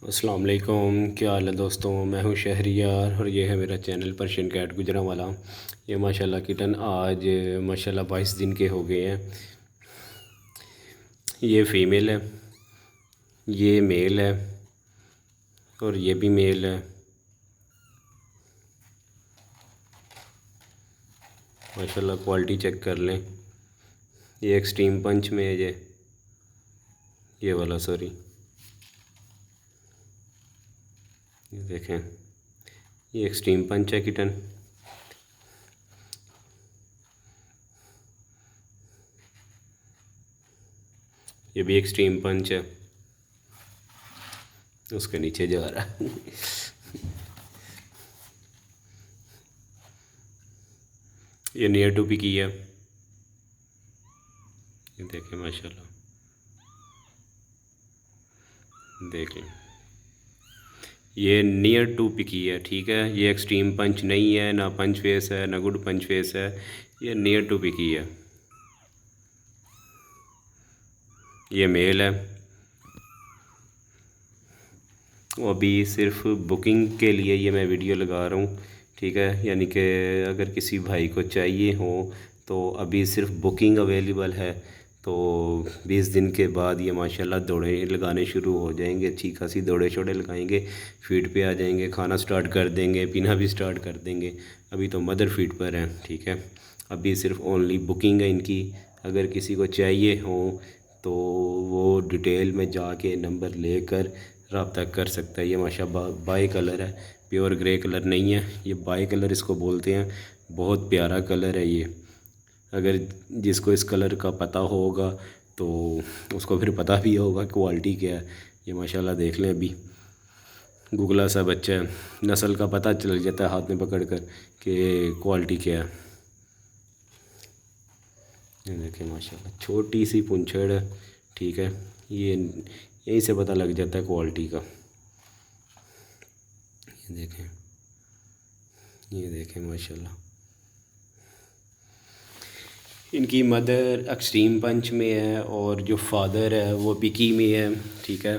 अस्सलाम वालेकुम, क्या हाल है दोस्तों। मैं हूं शहरियार और ये है मेरा चैनल पर्शियन कैट गुजरांवाला। ये माशाल्लाह किटन आज माशाल्लाह 22 दिन के हो गए हैं। ये फ़ीमेल है, ये मेल है और ये भी मेल है। माशाल्लाह क्वालिटी चेक कर लें। ये एक्सट्रीम पंच में है, ये वाला सॉरी, ये देखें, ये एक्सट्रीम पंच है किटन। ये भी एक्सट्रीम पंच है, उसके नीचे जा रहा है। ये नियर टू पिकी है, ये देखें माशाल्लाह, देख लें। ये नियर टू पिकी है, ठीक है। ये एक्सट्रीम पंच नहीं है, ना पंच फेस है, ना गुड पंच फेस है। ये नियर टू पिकी है। ये मेल है। वो अभी सिर्फ बुकिंग के लिए ये मैं वीडियो लगा रहा हूँ, ठीक है। यानी कि अगर किसी भाई को चाहिए हो तो अभी सिर्फ बुकिंग अवेलेबल है। तो 20 दिन के बाद ये माशाल्लाह दौड़े लगाने शुरू हो जाएंगे, अच्छी खासी दौड़े शोड़े लगाएंगे, फीड पे आ जाएंगे, खाना स्टार्ट कर देंगे, पीना भी स्टार्ट कर देंगे। अभी तो मदर फीड पर हैं, ठीक है। अभी सिर्फ ओनली बुकिंग है इनकी। अगर किसी को चाहिए हो तो वो डिटेल में जाके नंबर लेकर रब्ता कर सकता है। ये माशाल्लाह बाई कलर है, प्योर ग्रे कलर नहीं है, ये बाई कलर इसको बोलते हैं। बहुत प्यारा कलर है ये। अगर जिसको इस कलर का पता होगा तो उसको फिर पता भी होगा क्वालिटी क्या है। ये माशाल्लाह देख लें, अभी गुगला सा बच्चा है, नस्ल का पता चल जाता है हाथ में पकड़ कर कि क्वालिटी क्या है। ये देखें माशाल्लाह छोटी सी पूंछड़ है, ठीक है। ये यहीं से पता लग जाता है क्वालिटी का। ये देखें, ये देखें माशाल्लाह। इनकी मदर एक्सट्रीम पंच में है और जो फादर है वो पिकी में है, ठीक है।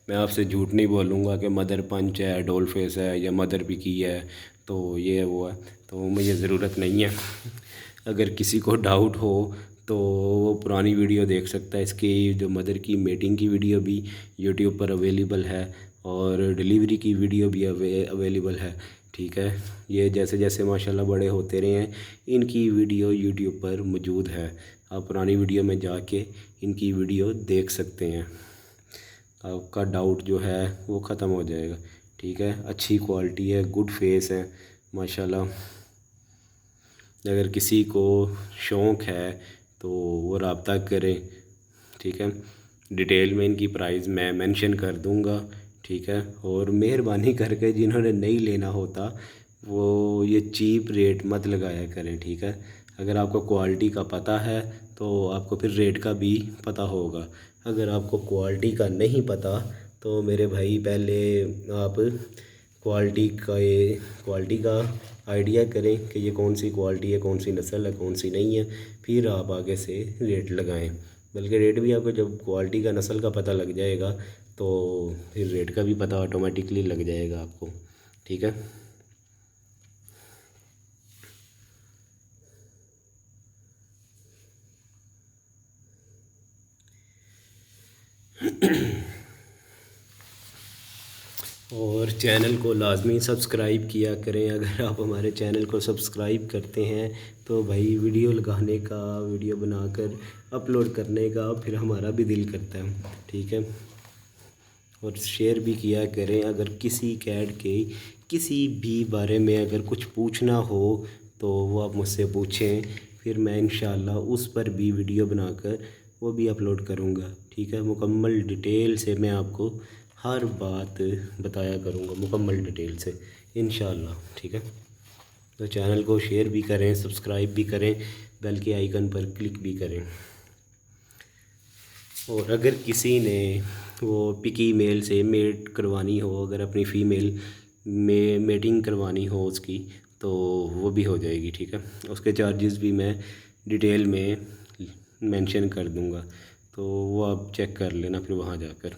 मैं आपसे झूठ नहीं बोलूँगा कि मदर पंच है, डोल फेस है या मदर पिकी है तो ये है वो है, तो मुझे ज़रूरत नहीं है। अगर किसी को डाउट हो तो वो पुरानी वीडियो देख सकता है। इसकी जो मदर की मेटिंग की वीडियो भी यूट्यूब पर अवेलेबल है और डिलीवरी की वीडियो भी अवेलेबल है, ठीक है। ये जैसे जैसे माशाल्लाह बड़े होते रहे हैं इनकी वीडियो यूट्यूब पर मौजूद है। आप पुरानी वीडियो में जाके इनकी वीडियो देख सकते हैं, आपका डाउट जो है वो ख़त्म हो जाएगा, ठीक है। अच्छी क्वालिटी है, गुड फेस है माशाल्लाह। अगर किसी को शौक़ है तो वो रब्ता करें, ठीक है। डिटेल में इनकी प्राइस मैं मेंशन कर दूंगा, ठीक है। और मेहरबानी करके जिन्होंने नहीं लेना होता वो ये चीप रेट मत लगाया करें, ठीक है। अगर आपको क्वालिटी का पता है तो आपको फिर रेट का भी पता होगा। अगर आपको क्वालिटी का नहीं पता तो मेरे भाई पहले आप क्वालिटी का आइडिया करें कि ये कौन सी क्वालिटी है, कौन सी नस्ल है, कौन सी नहीं है, फिर आप आगे से रेट लगाएं। बल्कि रेट भी आपको जब क्वालिटी का नस्ल का पता लग जाएगा तो फिर रेट का भी पता ऑटोमेटिकली लग जाएगा आपको, ठीक है। और चैनल को लाजमी सब्सक्राइब किया करें। अगर आप हमारे चैनल को सब्सक्राइब करते हैं तो भाई वीडियो लगाने का, वीडियो बनाकर अपलोड करने का फिर हमारा भी दिल करता है, ठीक है। और शेयर भी किया करें। अगर किसी कैट के किसी भी बारे में अगर कुछ पूछना हो तो वो आप मुझसे पूछें, फिर मैं इंशाल्लाह उस पर भी वीडियो बनाकर वो भी अपलोड करूँगा, ठीक है। मुकम्मल डिटेल से मैं आपको हर बात बताया करूँगा, मुकम्मल डिटेल से इंशाल्लाह, ठीक है। तो चैनल को शेयर भी करें, सब्सक्राइब भी करें, बेल के आइकन पर क्लिक भी करें। और अगर किसी ने वो पिकी मेल से मेट करवानी हो, अगर अपनी फ़ीमेल में मेटिंग करवानी हो उसकी, तो वो भी हो जाएगी, ठीक है। उसके चार्जेस भी मैं डिटेल में मेंशन कर दूंगा, तो वो आप चेक कर लेना फिर वहाँ जाकर।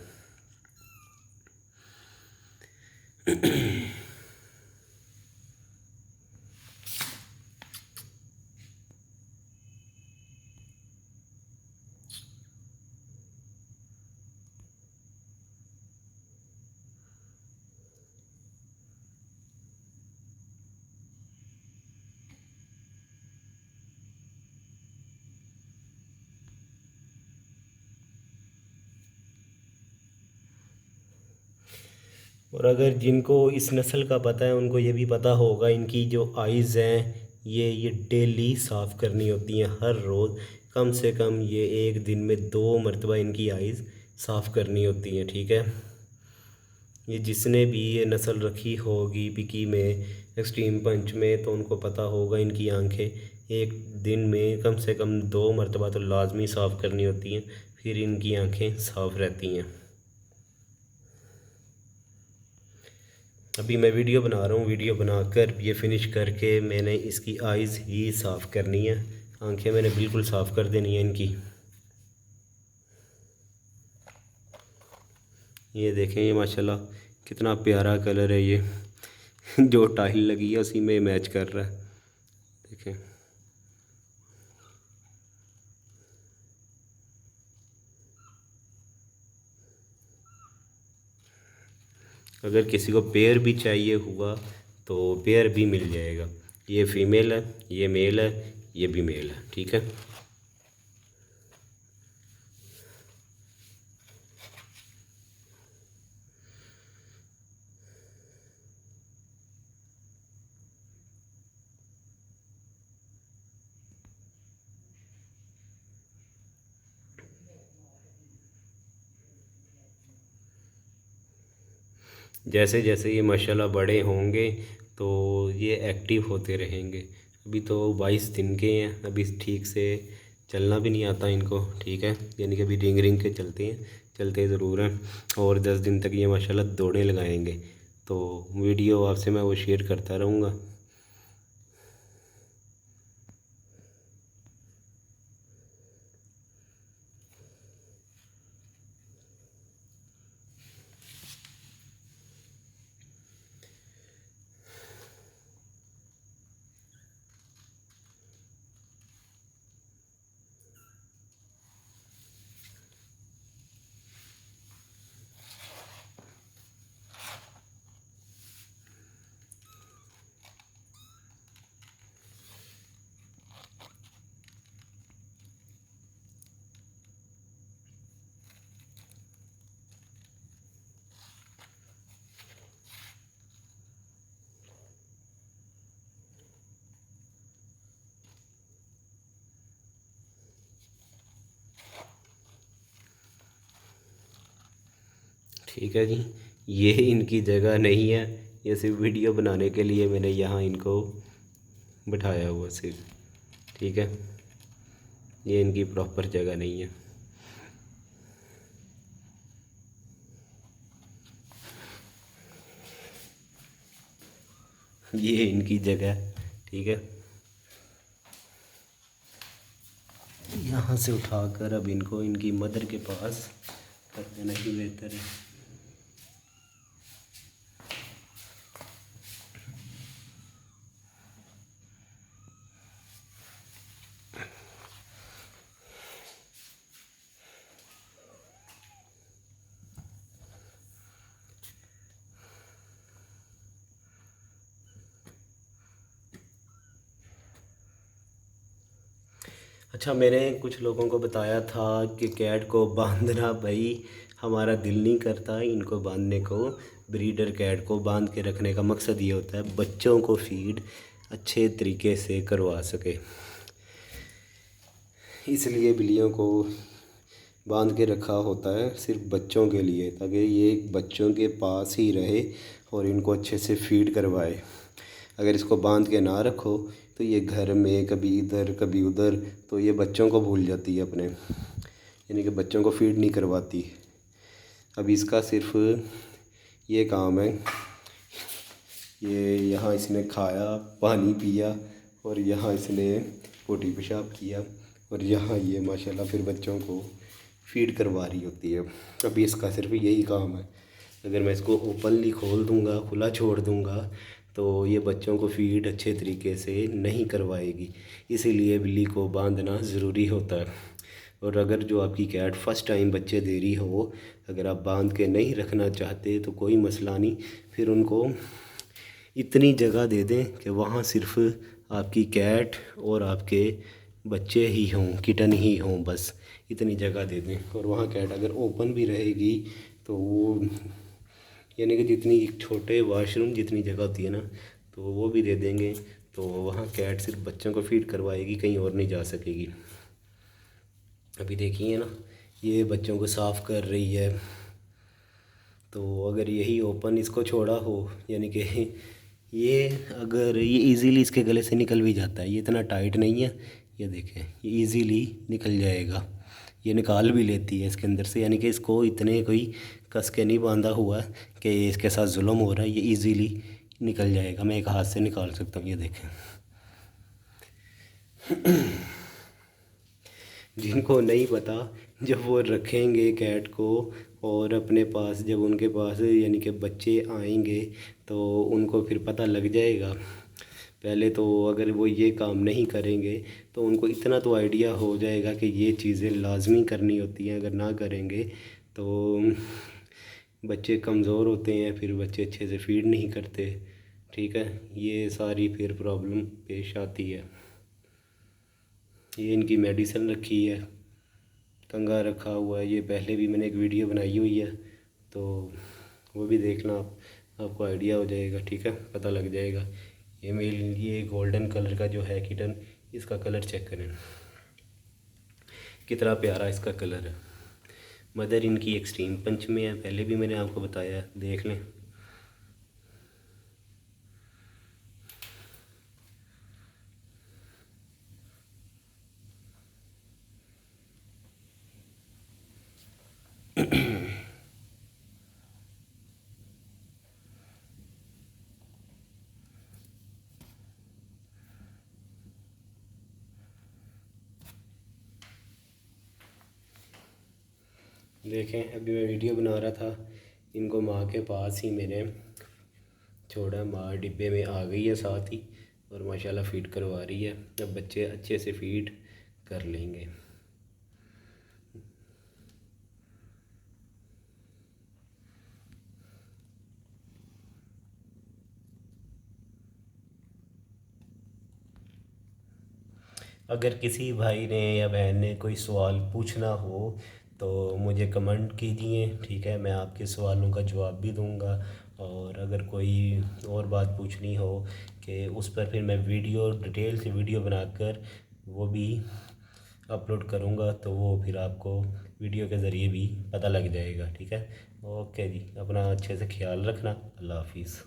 और अगर जिनको इस नस्ल का पता है उनको ये भी पता होगा, इनकी जो आइज़ हैं ये डेली साफ़ करनी होती हैं, हर रोज़ कम से कम ये एक दिन में 2 मरतबा इनकी आइज़ साफ़ करनी होती हैं। ठीक है, ये जिसने भी ये नस्ल रखी होगी पिकी में, एक्सट्रीम पंच में, तो उनको पता होगा इनकी आंखें एक दिन में कम से कम 2 मरतबा तो लाजमी साफ़ करनी होती हैं, फिर इनकी आंखें साफ़ रहती हैं। अभी मैं वीडियो बना रहा हूँ, वीडियो बनाकर ये फ़िनिश करके मैंने इसकी आइज़ ही साफ़ करनी है, आंखें मैंने बिल्कुल साफ़ कर देनी है इनकी। ये देखें, ये माशाल्लाह कितना प्यारा कलर है ये जो टाइल लगी है उसी में मैच कर रहा है, देखें। अगर किसी को पेयर भी चाहिए हुआ तो पेयर भी मिल जाएगा। ये फ़ीमेल है, ये मेल है, ये भी मेल है। ठीक है, जैसे जैसे ये माशाल्लाह बड़े होंगे तो ये एक्टिव होते रहेंगे। अभी तो 22 दिन के हैं, अभी ठीक से चलना भी नहीं आता इनको। ठीक है, यानी कि अभी रिंग रिंग के चलते हैं, चलते ज़रूर हैं। और 10 दिन तक ये माशाल्लाह दौड़े लगाएंगे, तो वीडियो आपसे मैं वो शेयर करता रहूँगा। ठीक है जी, ये इनकी जगह नहीं है, ये सिर्फ वीडियो बनाने के लिए मैंने यहाँ इनको बिठाया हुआ सिर्फ। ठीक है, ये इनकी प्रॉपर जगह नहीं है, ये इनकी जगह। ठीक है, यहाँ से उठाकर अब इनको इनकी मदर के पास कर देना ही बेहतर है। अच्छा, मैंने कुछ लोगों को बताया था कि कैट को बांधना, भाई हमारा दिल नहीं करता इनको बांधने को। ब्रीडर कैट को बांध के रखने का मकसद ये होता है बच्चों को फीड अच्छे तरीके से करवा सके, इसलिए बिल्लियों को बांध के रखा होता है सिर्फ बच्चों के लिए, ताकि ये बच्चों के पास ही रहे और इनको अच्छे से फीड करवाए। अगर इसको बांध के ना रखो तो ये घर में कभी इधर कभी उधर, तो ये बच्चों को भूल जाती है अपने, यानी कि बच्चों को फीड नहीं करवाती। अब इसका सिर्फ ये काम है, ये यहाँ इसने खाया, पानी पिया, और यहाँ इसने पोटी पेशाब किया, और यहाँ ये माशाल्लाह फिर बच्चों को फीड करवा रही होती है। अभी इसका सिर्फ यही काम है, अगर मैं इसको ओपनली खोल दूँगा, खुला छोड़ दूँगा, तो ये बच्चों को फीड अच्छे तरीके से नहीं करवाएगी। इसीलिए बिल्ली को बांधना ज़रूरी होता है। और अगर जो आपकी कैट फ़र्स्ट टाइम बच्चे दे रही हो, अगर आप बांध के नहीं रखना चाहते तो कोई मसला नहीं, फिर उनको इतनी जगह दे दें कि वहाँ सिर्फ आपकी कैट और आपके बच्चे ही हों, किटन ही हों, बस इतनी जगह दे दें। और वहाँ कैट अगर ओपन भी रहेगी तो वो यानी कि जितनी छोटे वाशरूम जितनी जगह होती है ना, तो वो भी दे देंगे। तो वहाँ कैट सिर्फ बच्चों को फीड करवाएगी, कहीं और नहीं जा सकेगी। अभी देखिए ना, ये बच्चों को साफ़ कर रही है। तो अगर यही ओपन इसको छोड़ा हो, यानी कि ये अगर ये इजीली इसके गले से निकल भी जाता है, ये इतना टाइट नहीं है, ये देखें ये इजीली निकल जाएगा। ये निकाल भी लेती है इसके अंदर से, यानी कि इसको इतने कोई कस के नहीं बांधा हुआ कि इसके साथ जुल्म हो रहा है, ये इजीली निकल जाएगा। मैं एक हाथ से निकाल सकता हूँ, ये देखें। जिनको नहीं पता, जब वो रखेंगे कैट को और अपने पास जब उनके पास यानी कि बच्चे आएंगे तो उनको फिर पता लग जाएगा। पहले तो अगर वो ये काम नहीं करेंगे तो उनको इतना तो आइडिया हो जाएगा कि ये चीज़ें लाजमी करनी होती हैं। अगर ना करेंगे तो बच्चे कमज़ोर होते हैं, फिर बच्चे अच्छे से फीड नहीं करते। ठीक है, ये सारी फिर प्रॉब्लम पेश आती है। ये इनकी मेडिसिन रखी है, कंघा रखा हुआ है। ये पहले भी मैंने एक वीडियो बनाई हुई है, तो वो भी देखना आप, आपको आइडिया हो जाएगा। ठीक है, पता लग जाएगा। ये मेल, ये गोल्डन कलर का जो है किटन, इसका कलर चेक करें कितना प्यारा इसका कलर है। मदर इनकी एक्सट्रीम पंच में है, पहले भी मैंने आपको बताया, देख लें। देखें, अभी मैं वीडियो बना रहा था, इनको माँ के पास ही मैंने छोड़ा। माँ डिब्बे में आ गई है साथ ही, और माशाल्लाह फ़ीड करवा रही है। अब बच्चे अच्छे से फ़ीड कर लेंगे। अगर किसी भाई ने या बहन ने कोई सवाल पूछना हो तो मुझे कमेंट कीजिए। ठीक है, मैं आपके सवालों का जवाब भी दूंगा। और अगर कोई और बात पूछनी हो कि उस पर फिर मैं वीडियो, डिटेल से वीडियो बनाकर वो भी अपलोड करूंगा, तो वो फिर आपको वीडियो के ज़रिए भी पता लग जाएगा। ठीक है, ओके जी, अपना अच्छे से ख्याल रखना। अल्लाह हाफिज़।